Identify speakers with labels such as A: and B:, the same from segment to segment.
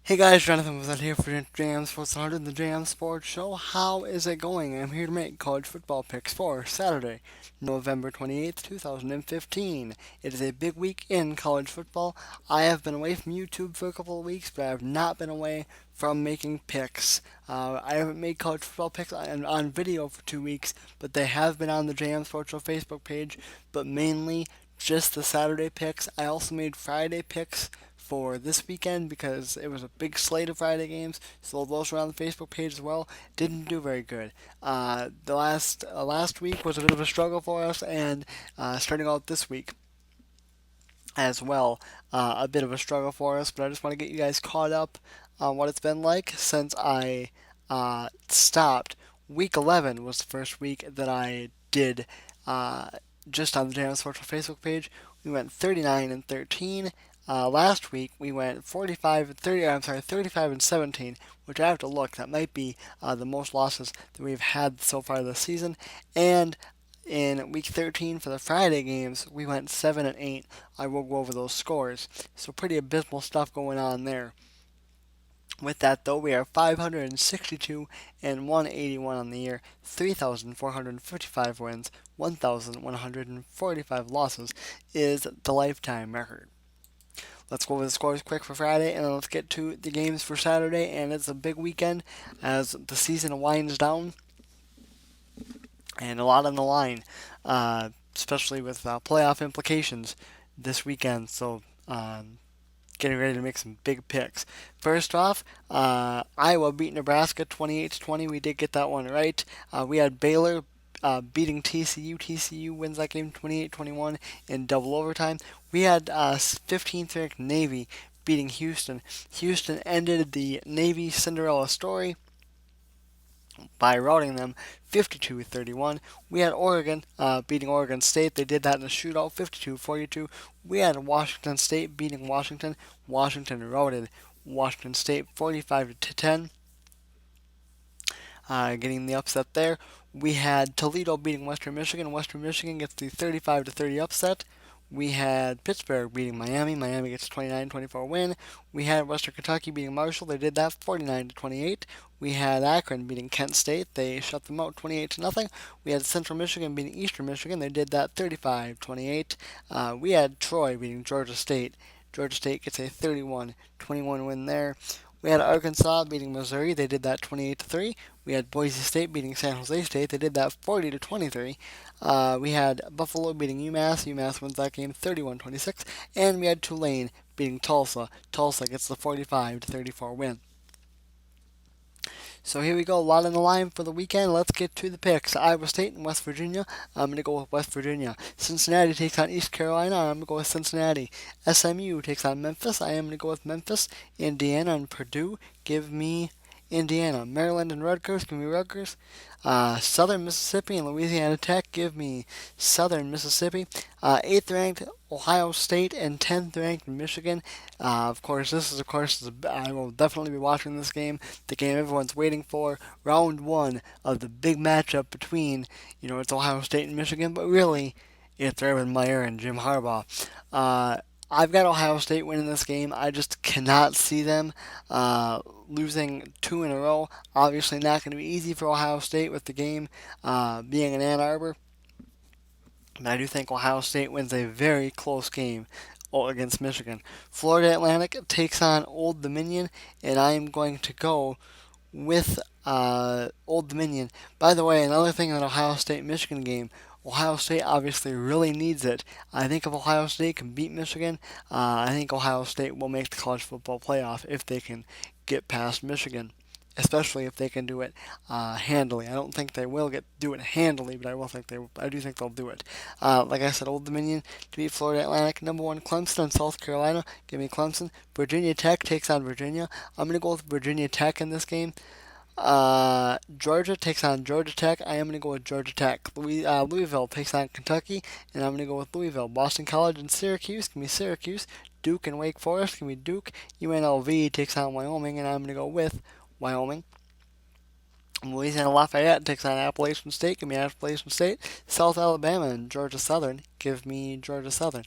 A: Hey guys, Jonathan was out here for Jam Sports 100, the Jam Sports Show. How is it going? I'm here to make college football picks for Saturday, November 28th, 2015. It is a big week in college football. I have been away from YouTube for a couple of weeks, but I have not been away from making picks. I haven't made college football picks on video for 2 weeks, but they have been on the Jam Sports Show Facebook page, but mainly just the Saturday picks. I also made Friday picks for this weekend because it was a big slate of Friday games, so those were on the Facebook page as well. Didn't do very good. The last week was a bit of a struggle for us, and starting out this week as well, a bit of a struggle for us. But I just want to get you guys caught up on what it's been like since I stopped. Week 11 was the first week that I did just on the Jam Sports Facebook page. We went 39 and 13. Last week we went 45 and 30. I'm sorry, 35 and 17, which I have to look. That might be the most losses that we've had so far this season. And in week 13 for the Friday games, we went 7 and 8. I will go over those scores. So pretty abysmal stuff going on there. With that, though, we are 562 and 181 on the year, 3,455 wins, 1,145 losses is the lifetime record. Let's go over the scores quick for Friday, and then let's get to the games for Saturday. And it's a big weekend as the season winds down, and a lot on the line, especially with playoff implications this weekend. So, getting ready to make some big picks. First off, Iowa beat Nebraska 28-20. We did get that one right. We had Baylor beating TCU. TCU wins that game 28-21 in double overtime. We had 15th ranked Navy beating Houston. Houston ended the Navy Cinderella story by routing them 52-31. We had Oregon beating Oregon State. They did that in a shootout 52-42. We had Washington State beating Washington. Washington routed Washington State 45-10. Getting the upset there. We had Toledo beating Western Michigan. Western Michigan gets the 35-30 upset. We had Pittsburgh beating Miami. Miami gets a 29-24 win. We had Western Kentucky beating Marshall. They did that 49-28. We had Akron beating Kent State. They shut them out 28-0. We had Central Michigan beating Eastern Michigan. They did that 35-28. We had Troy beating Georgia State. Georgia State gets a 31-21 win there. We had Arkansas beating Missouri. They did that 28-3. We had Boise State beating San Jose State. They did that 40-23. We had Buffalo beating UMass. UMass wins that game 31-26. And we had Tulane beating Tulsa. Tulsa gets the 45-34 win. So here we go, a lot on the line for the weekend. Let's get to the picks. Iowa State and West Virginia. I'm going to go with West Virginia. Cincinnati takes on East Carolina. I'm going to go with Cincinnati. SMU takes on Memphis. I am going to go with Memphis. Indiana and Purdue. Give me Indiana. Maryland and Rutgers. Give me Rutgers. Southern Mississippi and Louisiana Tech. Give me Southern Mississippi. 8th ranked Ohio State and 10th ranked Michigan. Of course, I will definitely be watching this game. The game everyone's waiting for. Round one of the big matchup between, it's Ohio State and Michigan, but really, it's Urban Meyer and Jim Harbaugh. I've got Ohio State winning this game. I just cannot see them losing two in a row. Obviously, not going to be easy for Ohio State with the game being in Ann Arbor. But I do think Ohio State wins a very close game against Michigan. Florida Atlantic takes on Old Dominion, and I am going to go with Old Dominion. By the way, another thing in that Ohio State-Michigan game, Ohio State obviously really needs it. I think if Ohio State can beat Michigan, I think Ohio State will make the college football playoff if they can get past Michigan, especially if they can do it handily. I don't think they will do it handily, but I do think they'll do it. Like I said, Old Dominion to beat Florida Atlantic. Number one, Clemson and South Carolina. Give me Clemson. Virginia Tech takes on Virginia. I'm going to go with Virginia Tech in this game. Georgia takes on Georgia Tech. I am going to go with Georgia Tech. Louisville takes on Kentucky, and I'm going to go with Louisville. Boston College and Syracuse. Give me Syracuse. Duke and Wake Forest. Give me Duke. UNLV takes on Wyoming, and I'm going to go with Wyoming. Louisiana Lafayette takes on Appalachian State. Give me Appalachian State. South Alabama and Georgia Southern. Give me Georgia Southern.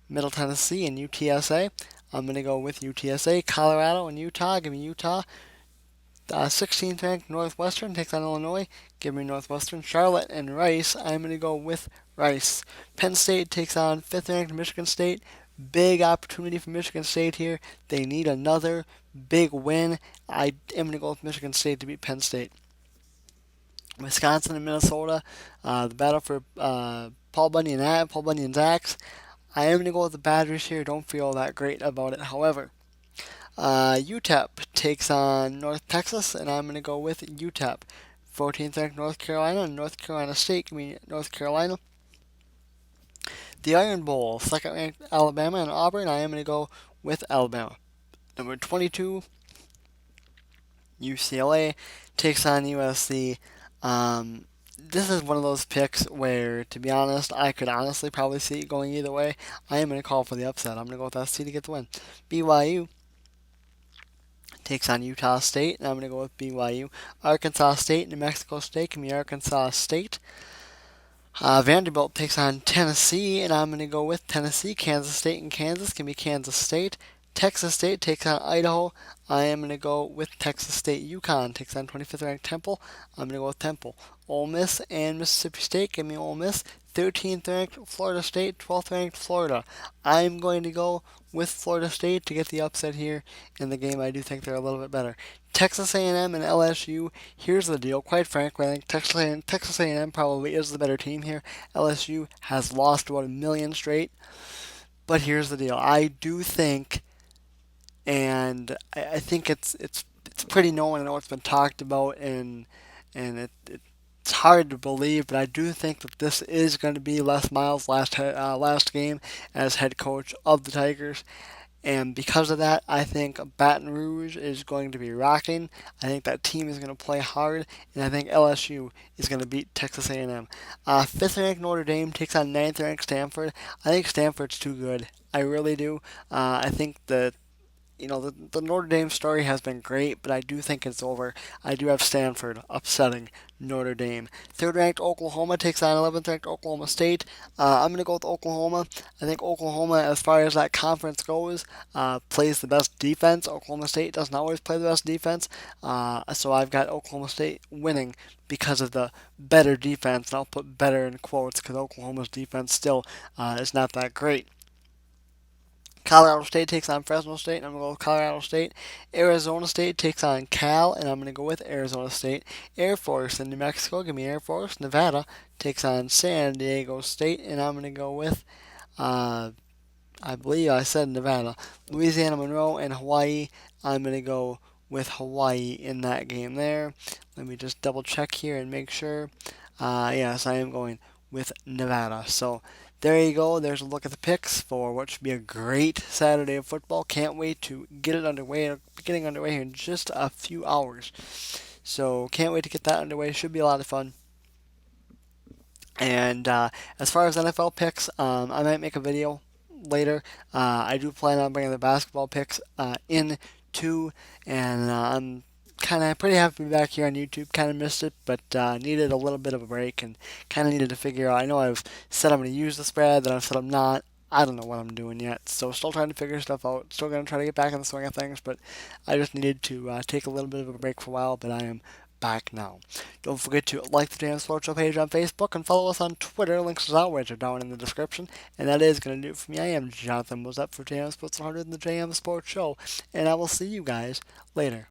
A: Middle Tennessee and UTSA. I'm going to go with UTSA. Colorado and Utah. Give me Utah. 16th ranked Northwestern takes on Illinois. Give me Northwestern. Charlotte and Rice. I'm going to go with Rice. Penn State takes on 5th ranked Michigan State. Big opportunity for Michigan State here. They need another big win. I am going to go with Michigan State to beat Penn State. Wisconsin and Minnesota. The battle for Paul Bunyan and Zax. I am going to go with the Badgers here. Don't feel that great about it. However, UTEP takes on North Texas, and I'm going to go with UTEP. 14th ranked North Carolina and North Carolina State. Give me North Carolina. The Iron Bowl, 2nd ranked Alabama and Auburn. I am going to go with Alabama. Number 22, UCLA takes on USC. This is one of those picks where, to be honest, I could honestly probably see it going either way. I am going to call for the upset. I'm going to go with SC to get the win. BYU takes on Utah State, and I'm going to go with BYU. Arkansas State, New Mexico State, give me Arkansas State. Vanderbilt takes on Tennessee, and I'm going to go with Tennessee. Kansas State and Kansas, give me Kansas State. Texas State takes on Idaho. I am going to go with Texas State. UConn takes on 25th ranked Temple. I'm going to go with Temple. Ole Miss and Mississippi State, give me Ole Miss. 13th ranked Florida State, 12th ranked Florida. I'm going to go with Florida State to get the upset here in the game. I do think they're a little bit better. Texas A&M and LSU. Here's the deal. Quite frankly, I think Texas A&M probably is the better team here. LSU has lost about a million straight. But here's the deal. I do think, and I think it's pretty known. I know it's been talked about, and it's hard to believe, but I do think that this is going to be Les Miles' last game as head coach of the Tigers. And because of that, I think Baton Rouge is going to be rocking. I think that team is going to play hard, and I think LSU is going to beat Texas A&M. 5th ranked Notre Dame takes on 9th ranked Stanford. I think Stanford's too good. I really do. I think that the Notre Dame story has been great, but I do think it's over. I do have Stanford upsetting Notre Dame. 3rd ranked Oklahoma takes on 11th ranked Oklahoma State. I'm going to go with Oklahoma. I think Oklahoma, as far as that conference goes, plays the best defense. Oklahoma State doesn't always play the best defense. So I've got Oklahoma State winning because of the better defense. And I'll put better in quotes because Oklahoma's defense still is not that great. Colorado State takes on Fresno State, and I'm going to go with Colorado State. Arizona State takes on Cal, and I'm going to go with Arizona State. Air Force in New Mexico, give me Air Force. Nevada takes on San Diego State, and I'm going to go with, I believe I said Nevada. Louisiana Monroe and Hawaii, I'm going to go with Hawaii in that game there. Let me just double check here and make sure. Yes, I am going with Nevada. So there you go. There's a look at the picks for what should be a great Saturday of football. Can't wait to get it underway. Getting underway here in just a few hours. So can't wait to get that underway. Should be a lot of fun. And as far as NFL picks, I might make a video later. I do plan on bringing the basketball picks in too, and I'm kind of pretty happy to be back here on YouTube. Kind of missed it, but needed a little bit of a break and kind of needed to figure out. I know I've said I'm going to use the spread, then I've said I'm not. I don't know what I'm doing yet, so still trying to figure stuff out. Still going to try to get back in the swing of things, but I just needed to take a little bit of a break for a while, but I am back now. Don't forget to like the JM Sports Show page on Facebook and follow us on Twitter. Links as always are down in the description. And that is going to do it for me. I am Jonathan Mosep for JM Sports 100 and the JM Sports Show, and I will see you guys later.